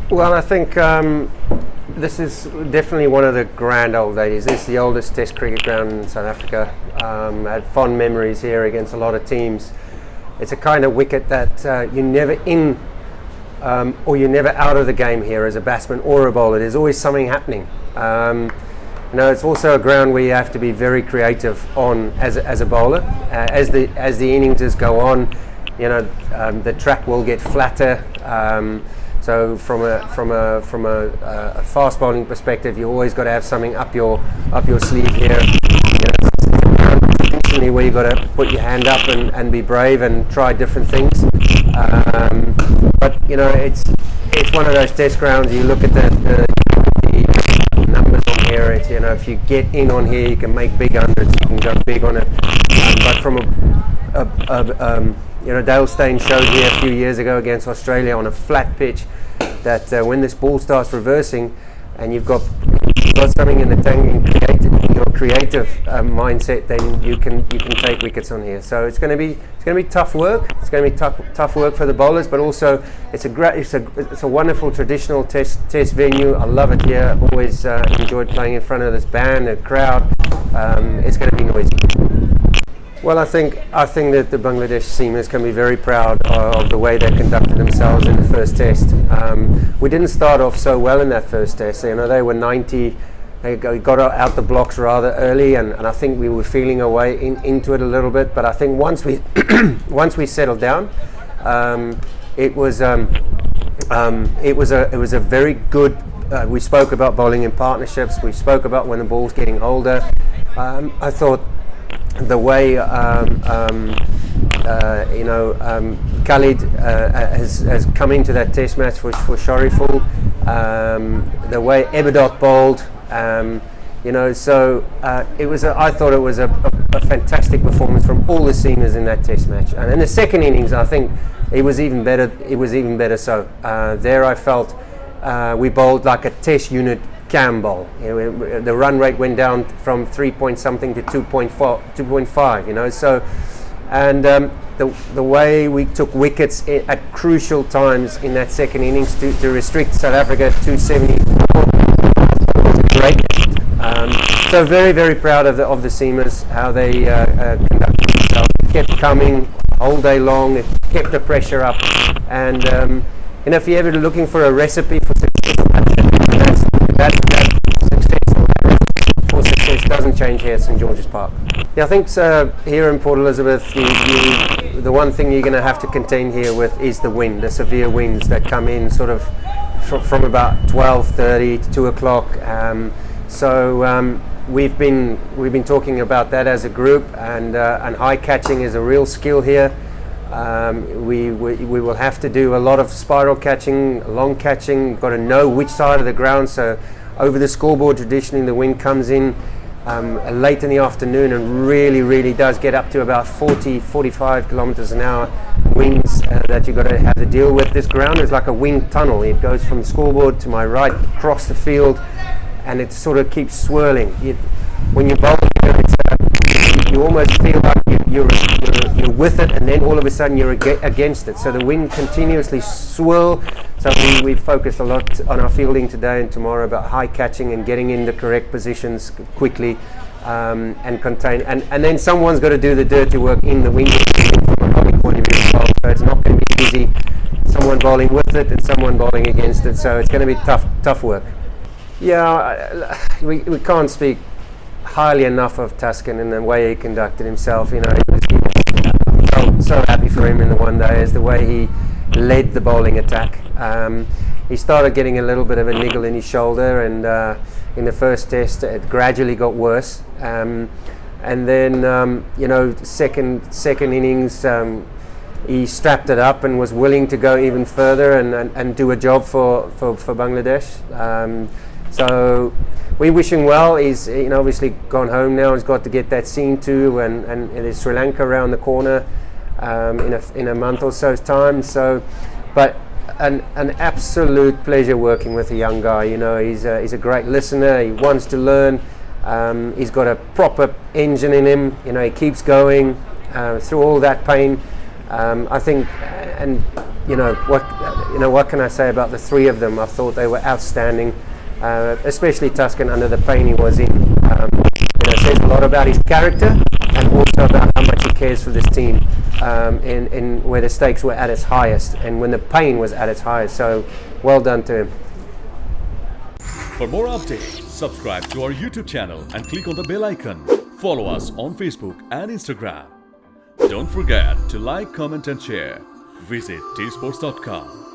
Well, I think this is definitely one of the grand old days. It's the oldest Test cricket ground in South Africa. I had fond memories here against a lot of teams. It's a kind of wicket that you're never in or you're never out of the game here as a batsman or a bowler. There's always something happening. It's also a ground where you have to be very creative on as a bowler. As the innings go on, the track will get flatter. So from a fast bowling perspective, you always got to have something up your sleeve here. Traditionally, where you got to put your hand up and be brave and try different things. But it's one of those test grounds. You look at the numbers on here. It's, if you get in on here, you can make big hundreds. You can go big on it. But from Dale Steyn showed here a few years ago against Australia on a flat pitch that when this ball starts reversing and you've got something in the tank in your creative mindset, then you can take wickets on here. So it's going to be tough work. It's going to be tough work for the bowlers, but also it's a wonderful traditional test venue. I love it here. I've always enjoyed playing in front of this band, the crowd. It's going to be noisy. Well, I think that the Bangladesh seamers can be very proud of the way they conducted themselves in the first test. We didn't start off so well in that first test. They were 90. They got out the blocks rather early, and I think we were feeling our way into it a little bit. But I think once we once we settled down, it was a very good. We spoke about bowling in partnerships. We spoke about when the ball's getting older. I thought the way Khalid has come into that test match for Shariful, the way Ebadot bowled, I thought it was a fantastic performance from all the seamers in that test match. And in the second innings, I think it was even better. So there I felt we bowled like a test unit can bowl. The run rate went down from 3 point something to 2.5. So, and the way we took wickets at crucial times in that second innings to restrict South Africa to 274 was great. So very, very proud of the seamers, how they conducted themselves. Kept coming all day long. It kept the pressure up, and if you're ever looking for a recipe for success, that success for success doesn't change here at St George's Park. Yeah, I think here in Port Elizabeth, the one thing you're going to have to contend here with is the wind, the severe winds that come in sort of from about 12:30 to 2 o'clock. We've been talking about that as a group, and high catching is a real skill here. We will have to do a lot of spiral catching, long catching. You've got to know which side of the ground. So over the scoreboard, traditionally the wind comes in late in the afternoon and really does get up to about 45 kilometers an hour winds that you've got to have to deal with. This ground is like a wind tunnel. It goes from the scoreboard to my right across the field, and it sort of keeps swirling. When you're bowling, you almost feel like you're with it, and then all of a sudden you're against it. So the wind continuously swirl. So we've focused a lot on our fielding today and tomorrow about high catching and getting in the correct positions quickly and contain. And then someone's got to do the dirty work in the wind from a bowling point of view as well. So it's not going to be easy. Someone bowling with it and someone bowling against it. So it's going to be tough work. Yeah, we can't speak highly enough of Tuscan and the way he conducted himself. I felt so happy for him in the one day as the way he led the bowling attack. He started getting a little bit of a niggle in his shoulder, and in the first test it gradually got worse. And then second innings he strapped it up and was willing to go even further and do a job for Bangladesh. So we wish him well. He's obviously gone home now. He's got to get that scene too, and there's Sri Lanka around the corner in a month or so's time. So, but an absolute pleasure working with a young guy. He's a great listener. He wants to learn. He's got a proper engine in him. He keeps going through all that pain. I think, and you know, what can I say about the three of them? I thought they were outstanding, especially Tuscan under the pain he was in. You know, it says a lot about his character and also about how much he cares for this team in where the stakes were at its highest and when the pain was at its highest. So well done to him. For more updates, subscribe to our YouTube channel and click on the bell icon. Follow us on Facebook and Instagram. Don't forget to like, comment and share. Visit tsports.com.